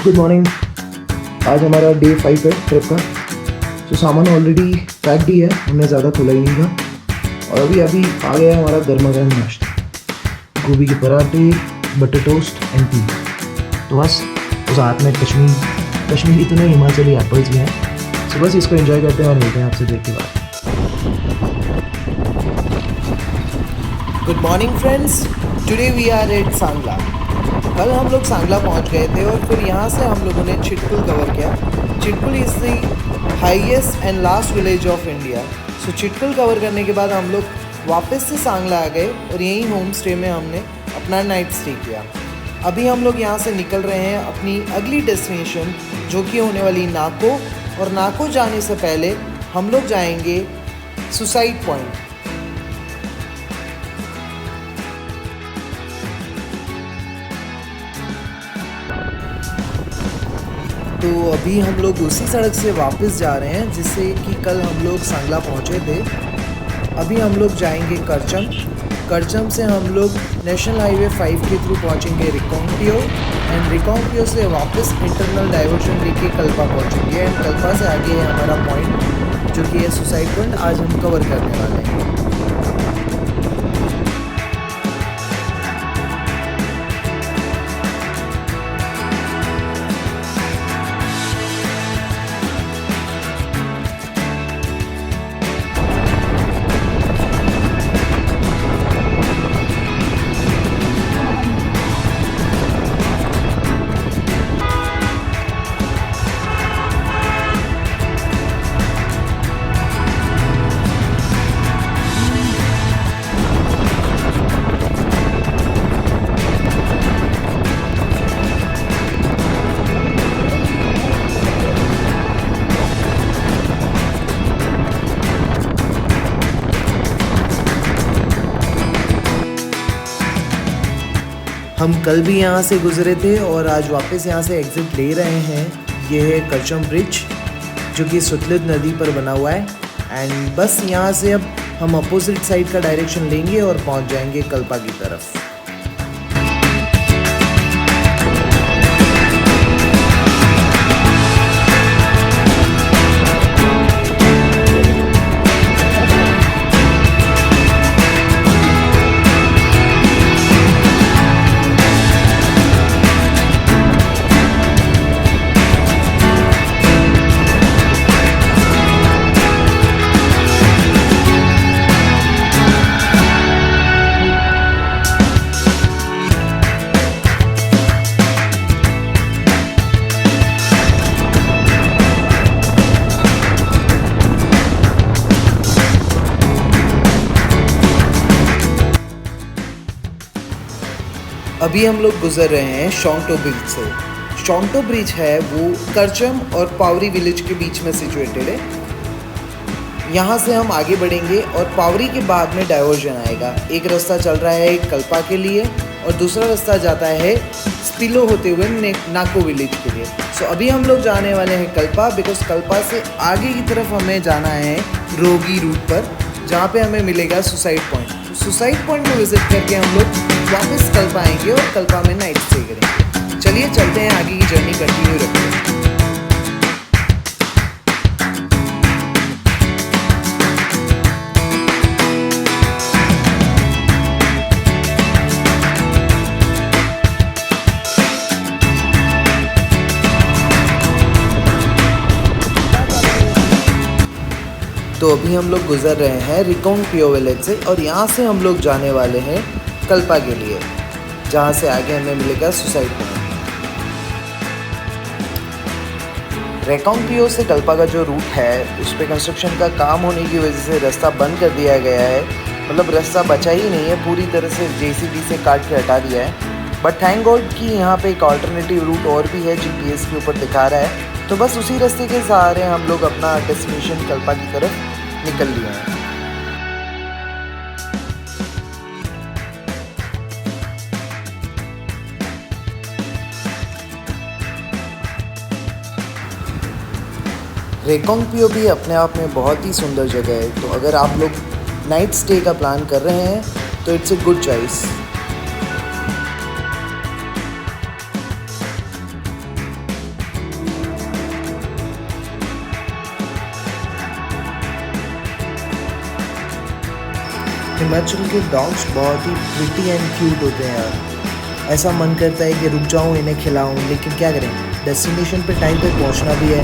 Good morning. आज हमारा day 5 है ट्रिप का। तो सामान ऑलरेडी पैक्ड ही है, हमने ज़्यादा खोला ही नहीं था। और अभी अभी आ गया है हमारा गर्मा गर्म नाश्ता, गोभी के पराठे, बटर टोस्ट एंड टी। तो बस उस हाथ में कश्मीरी तो नहीं, हिमाचली एप्पल्स भी हैं। तो बस इसको एंजॉय करते हैं और मिलते हैं आपसे ब्रेक के बाद। Good morning friends, today we are at Sangla. कल हम लोग सांगला पहुंच गए थे और फिर यहाँ से हम लोगों ने चिटकुल कवर किया। Chitkul is the highest and last village of India. So Chitkul cover करने के बाद हम लोग वापस से सांगला आ गए और यहीं होम स्टे में हमने अपना नाइट स्टे किया। अभी हम लोग यहाँ से निकल रहे हैं अपनी अगली डेस्टिनेशन, जो कि होने वाली नाको। और नाको जाने से पहले हम लोग जाएंगे सुसाइड पॉइंट। तो अभी हम लोग उसी सड़क से वापस जा रहे हैं जिससे कि कल हम लोग सांगला पहुँचे थे। अभी हम लोग जाएंगे करचम से हम लोग नेशनल हाईवे 5 के थ्रू पहुँचेंगे रिकांगपिओ एंड रिकांगपिओ से वापस इंटरनल डाइवर्जन लेके कल्पा पहुँचेंगे एंड कल्पा से आगे है हमारा पॉइंट, जो कि है सुसाइड पॉइंट। आज हम कवर करने वाले हैं। हम कल भी यहाँ से गुजरे थे और आज वापस यहाँ से एग्ज़िट ले रहे हैं। ये है करचम ब्रिज, जो कि सतलुज नदी पर बना हुआ है। एंड बस यहाँ से अब हम अपोजिट साइड का डायरेक्शन लेंगे और पहुँच जाएंगे कल्पा की तरफ। अभी हम लोग गुजर रहे हैं शोंगटो ब्रिज से। शोंगटो ब्रिज है वो करचम और पावरी विलेज के बीच में सिचुएटेड है। यहाँ से हम आगे बढ़ेंगे और पावरी के बाद में डाइवर्जन आएगा। एक रास्ता चल रहा है कल्पा के लिए और दूसरा रास्ता जाता है स्पिलो होते हुए नाको विलेज के लिए। सो अभी हम लोग जाने वाले हैं कल्पा, बिकॉज कल्पा से आगे की तरफ हमें जाना है रोगी रूट पर, जहाँ पे हमें मिलेगा सुसाइड पॉइंट। सुसाइड पॉइंट में विजिट करके हम लोग वापस कल्पा आएंगे और कल्पा में नाइट स्टे करेंगे। चलिए चलते हैं, आगे की जर्नी कंटिन्यू रखते हैं। तो अभी हम लोग गुजर रहे हैं रिकांगपिओ विलेज से और यहाँ से हम लोग जाने वाले हैं कल्पा के लिए, जहाँ से आगे हमें मिलेगा सुसाइड पॉइंट। रिकांगपिओ से कल्पा का जो रूट है उस पर कंस्ट्रक्शन का काम होने की वजह से रास्ता बंद कर दिया गया है। मतलब रास्ता बचा ही नहीं है, पूरी तरह से जेसीबी से काट के हटा दिया है। बट थैंक गॉड कि यहाँ पे एक ऑल्टरनेटिव रूट और भी है, जीपीएस के ऊपर दिखा रहा है। तो बस उसी रास्ते के सहारे हम लोग अपना डेस्टिनेशन कल्पा की तरफ निकल लिए हैं। रिकांगपिओ भी अपने आप में बहुत ही सुंदर जगह है। तो अगर आप लोग नाइट स्टे का प्लान कर रहे हैं तो it's a good choice. Himachal के डॉग्स बहुत ही प्रिटी एंड क्यूट होते हैं यार। ऐसा मन करता है कि रुक जाऊं इन्हें खिलाऊं, लेकिन क्या करें, डेस्टिनेशन पे टाइम पे पहुंचना भी है।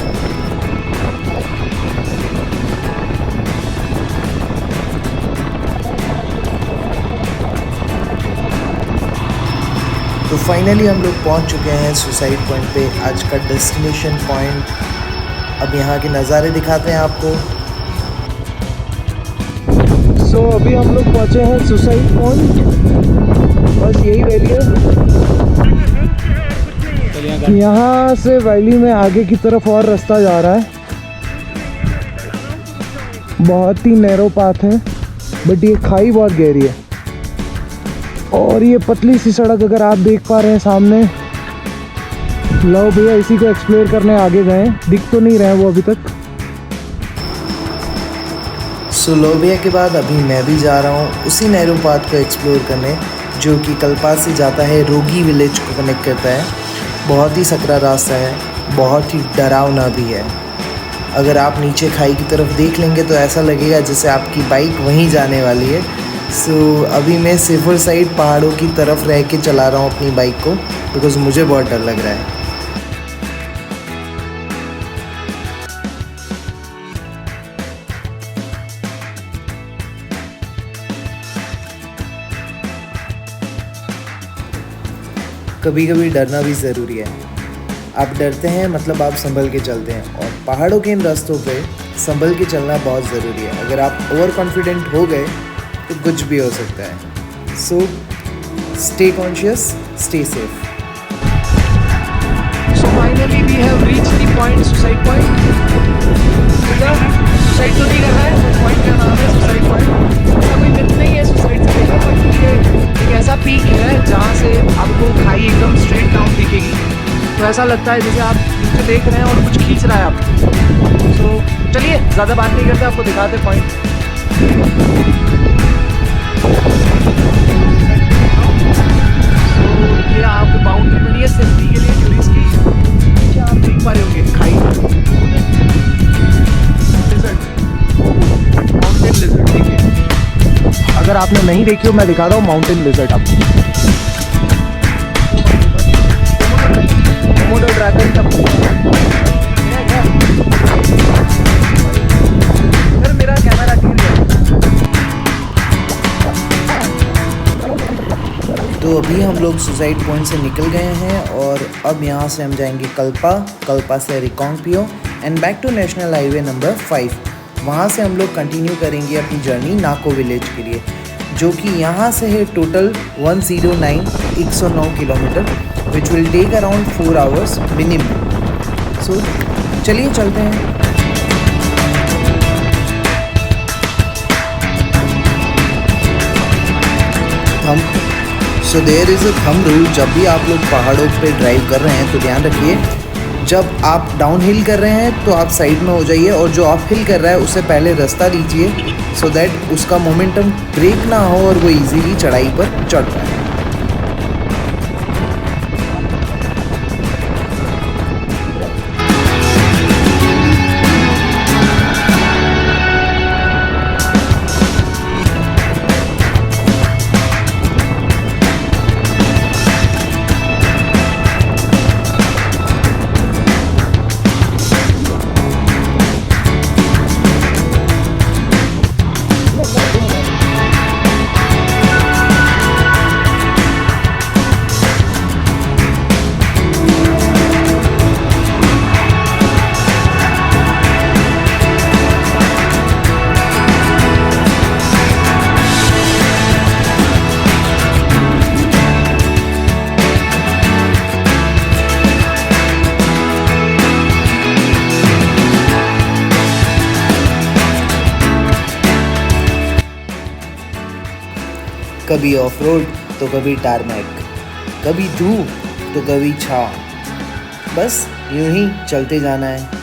तो फाइनली हम लोग पहुंच चुके हैं सुसाइड पॉइंट पे, आज का डेस्टिनेशन पॉइंट। अब यहाँ के नज़ारे दिखाते हैं आपको। सो अभी हम लोग पहुँचे हैं सुसाइड पॉइंट, बस यही वैली है। यहाँ से वैली में आगे की तरफ और रास्ता जा रहा है, बहुत ही नैरो पाथ है, बट ये खाई बहुत गहरी है। और ये पतली सी सड़क अगर आप देख पा रहे हैं सामने, लो भैया इसी को एक्सप्लोर करने आगे गए, दिख तो नहीं रहे हैं वो अभी तक। सोलोबिया के बाद अभी मैं भी जा रहा हूँ उसी नैरो पाथ को एक्सप्लोर करने, जो कि कल्पा से जाता है रोगी विलेज को कनेक्ट करता है। बहुत ही सकरा रास्ता है, बहुत ही डरावना भी है। अगर आप नीचे खाई की तरफ देख लेंगे तो ऐसा लगेगा जैसे आपकी बाइक वहीं जाने वाली है। सो अभी मैं सेफर साइड पहाड़ों की तरफ रह के चला रहा हूँ अपनी बाइक को, बिकॉज़ मुझे बहुत डर लग रहा है। कभी कभी डरना भी ज़रूरी है। आप डरते हैं मतलब आप संभल के चलते हैं, और पहाड़ों के इन रास्तों पे संभल के चलना बहुत ज़रूरी है। अगर आप ओवर कॉन्फिडेंट हो गए तो कुछ भी हो सकता है। So stay conscious, stay safe. So finally we have reached the point, suicide point. Suicide तो नहीं कर रहा है, पॉइंट का नाम है सुसाइड पॉइंट। ऐसा कोई मिथ नहीं है सुसाइड से लेकर, बट ये एक ऐसा पीक है जहाँ से आपको खाई एकदम स्ट्रेट डाउन दिखेगी। तो ऐसा लगता है जैसे आप नीचे देख रहे हैं और कुछ खींच रहा है आपको। सो चलिए ज़्यादा बात नहीं करते, आपको दिखाते पॉइंट। ये आपको बाउंड्री बनी है सेफ्टी के लिए टूरिस्ट की। क्या आप देख पा रहे होंगे खाई, माउंटेन लिजर्ड देखिए। अगर आपने नहीं देखी हो मैं दिखा रहा हूँ माउंटेन लिजर्ड आपको। कोमोडो ड्रैगन का मेरा कैमरा गिर गया। तो अभी हम लोग सुसाइड पॉइंट से निकल गए हैं, और अब यहाँ से हम जाएंगे कल्पा से Reckong Peo and back to national highway number 5। वहाँ से हम लोग कंटिन्यू करेंगे अपनी जर्नी नाको विलेज के लिए, जो कि यहाँ से है total 109 kilometre, which will take around 4 hours minimum. So चलिए चलते हैं। So there is a thumb rule, जब भी आप लोग पहाड़ों पे ड्राइव कर रहे हैं तो ध्यान रखिए, जब आप डाउन हिल कर रहे हैं तो आप साइड में हो जाइए, और जो अप हिल कर रहा है उससे पहले रास्ता लीजिए, सो दैट उसका मोमेंटम ब्रेक ना हो और वो इजीली चढ़ाई पर चढ़ पाए। कभी ऑफ रोड तो कभी टारमैक, कभी धूप तो कभी छाँव, बस यूं ही चलते जाना है।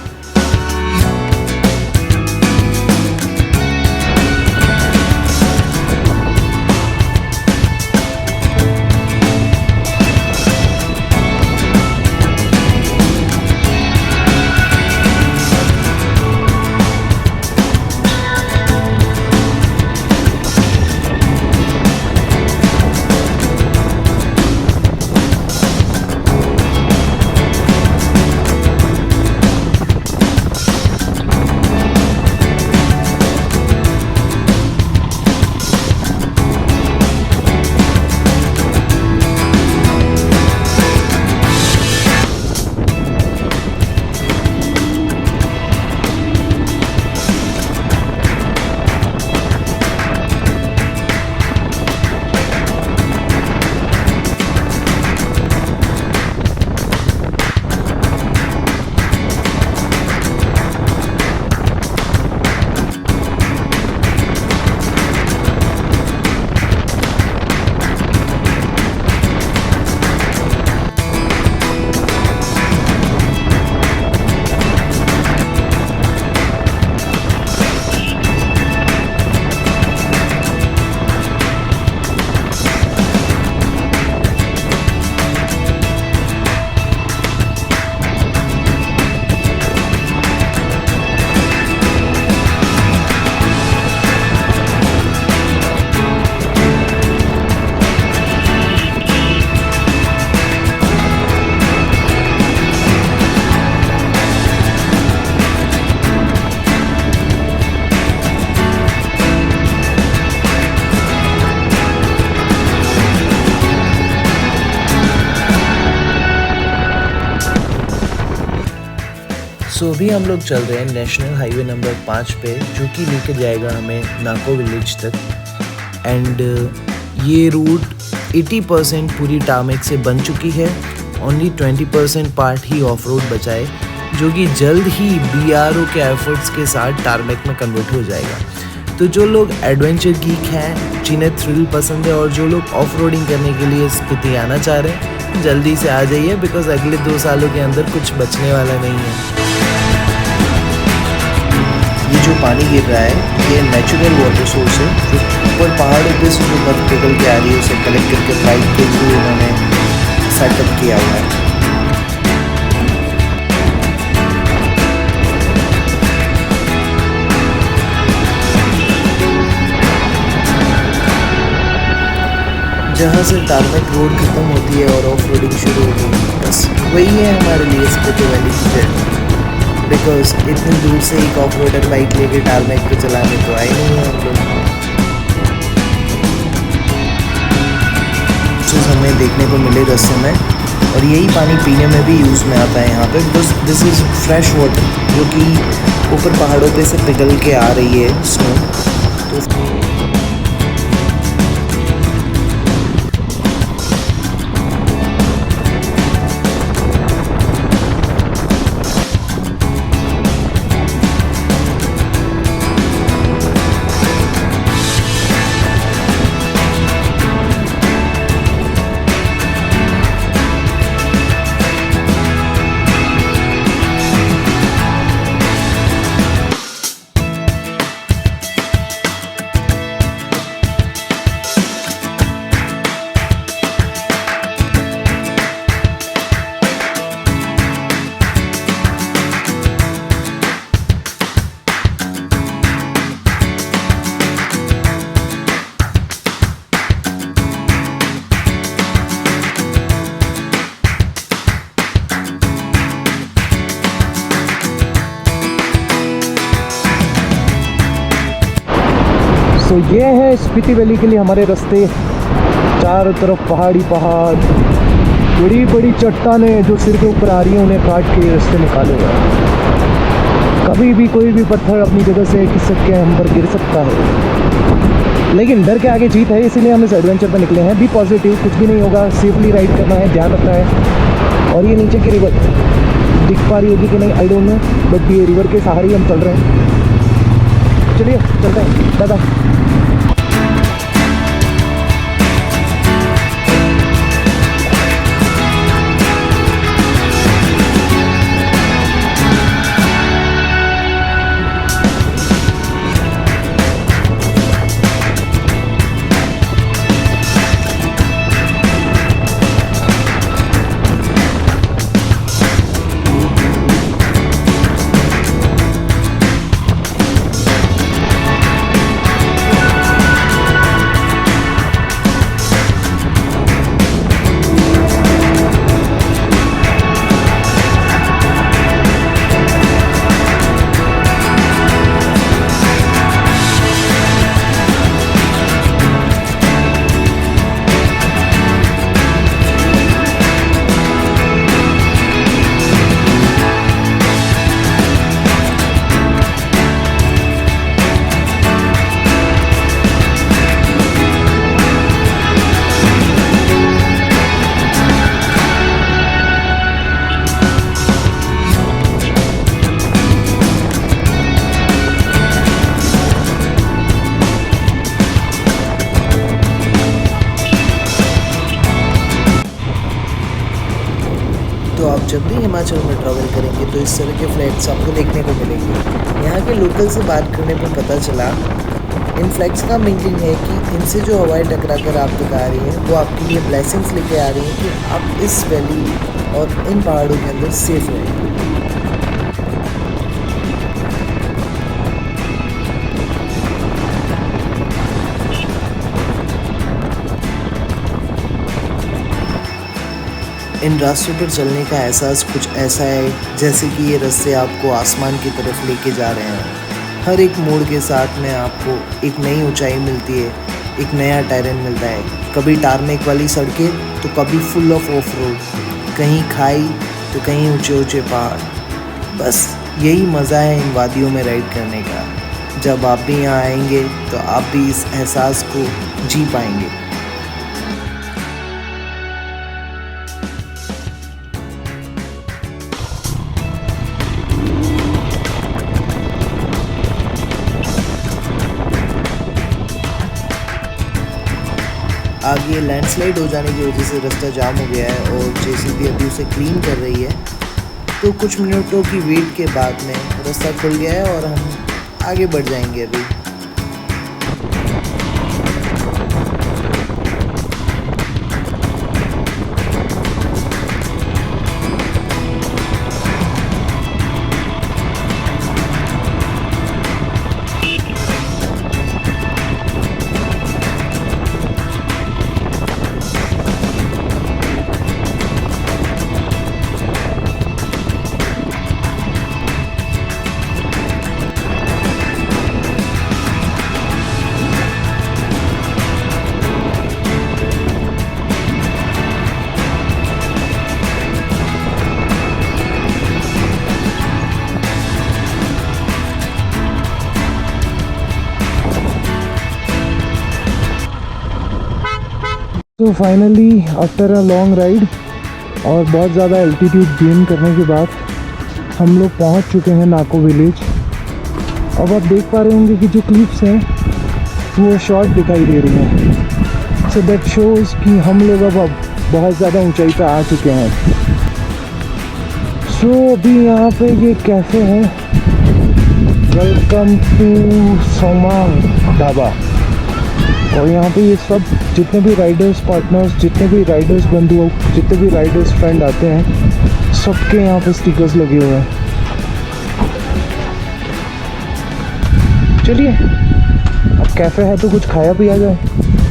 सो अभी हम लोग चल रहे हैं नेशनल हाईवे नंबर 5 पे, जो कि लेके जाएगा हमें नाको विलेज तक। एंड ये रूट 80% पूरी टार्मेक से बन चुकी है। Only 20% part he of road बचा है, जो कि जल्द ही BRO के एफर्ट्स के साथ टार्मेक में कन्वर्ट हो जाएगा। तो जो लोग एडवेंचर गीक हैं, जिन्हें थ्रिल पसंद है, और जो लोग ऑफ रोडिंग करने के लिए स्पीति आना चाह रहे हैं, जल्दी से आ जाइए, बिकॉज अगले 2 सालों के अंदर कुछ बचने वाला नहीं है। ये जो पानी गिर रहा है ये नेचुरल वाटर सोर्स है, जो ऊपर पहाड़ों पे से जो बर्फ पिघल के आ रही है उसे कलेक्ट करके पाइप के थ्रू इन्होंने सेटअप किया हुआ है। जहाँ से टार्मेक रोड खत्म होती है और ऑफ रोडिंग शुरू होती है, बस वही है हमारे लिए स्पीति वैली की जर्नी। बिकॉज इतनी दूर से एक ऑफ रोडर बाइक लेके टार्मेक पे चलाने तो आए नहीं है हम लोग। चीज़ हमें देखने को मिले रास्ते में, और यही पानी पीने में भी यूज़ में आता है यहाँ पे, because this is fresh water, जो कि ऊपर पहाड़ों पे से पिघल के आ रही है स्नो। तो तो ये है स्पीति वैली के लिए हमारे रास्ते। चारों तरफ पहाड़ी पहाड़, बड़ी बड़ी चट्टानें जो सिर के ऊपर आ रही हैं, उन्हें काट के रास्ते निकाले हुए हैं। कभी भी कोई भी पत्थर अपनी जगह से खिसक के हम पर गिर सकता है, लेकिन डर के आगे जीत है, इसीलिए हम इस एडवेंचर पर निकले हैं। बी पॉजिटिव, कुछ भी नहीं होगा, सेफली राइड करना है, ध्यान रखना है। और ये नीचे की रिवर दिख पा रही होगी कि नहीं, आई डोंट नो, बट ये रिवर के सहारे ही हम चल रहे हैं। चलिए चलते हैं, दादा। तो आप जब भी हिमाचल में ट्रैवल करेंगे तो इस तरह के फ्लैग्स आपको देखने को मिलेंगे। यहाँ के लोकल से बात करने पर पता चला, इन फ्लैग्स का मीनिंग है कि इनसे जो हवाएं टकरा कर आप तक आ रही हैं, वो आपके लिए ब्लेसिंग्स लेके आ रही हैं कि आप इस वैली और इन पहाड़ों के अंदर सेफ रहें। इन रास्तों पर चलने का एहसास कुछ ऐसा है जैसे कि ये रास्ते आपको आसमान की तरफ लेके जा रहे हैं। हर एक मोड़ के साथ में आपको एक नई ऊंचाई मिलती है, एक नया टेरेन मिलता है। कभी टारमेक वाली सड़कें तो कभी फुल ऑफ रोड, कहीं खाई तो कहीं ऊंचे ऊंचे पहाड़। बस यही मज़ा है इन वादियों में राइड करने का। जब आप भी यहाँ आएंगे तो आप भी इस एहसास को जी पाएंगे। आगे लैंडस्लाइड हो जाने की वजह से रास्ता जाम हो गया है और जेसीबी अभी उसे क्लीन कर रही है। तो कुछ मिनटों की वेट के बाद में रास्ता खुल गया है और हम आगे बढ़ जाएंगे अभी। तो finally after a long ride और बहुत ज़्यादा एल्टीट्यूड गेन करने के बाद हम लोग पहुंच चुके हैं नाको विलेज। अब आप देख पा रहे होंगे कि जो क्लिप्स हैं वो शॉर्ट दिखाई दे रही हैं। सो दैट शोज़ कि हम लोग अब बहुत ज़्यादा ऊंचाई पे आ चुके हैं। सो अभी यहाँ पे ये कैफ़े है, वेलकम टू सोमांग ढाबा। और यहाँ पे ये सब जितने भी राइडर्स पार्टनर्स, जितने भी राइडर्स बंधु, जितने भी राइडर्स फ्रेंड आते हैं, सबके यहाँ पे स्टिकर्स लगे हुए हैं। चलिए अब कैफ़े है तो कुछ खाया पिया जाए,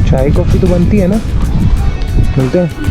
चाय कॉफ़ी तो बनती है ना। मिलते हैं।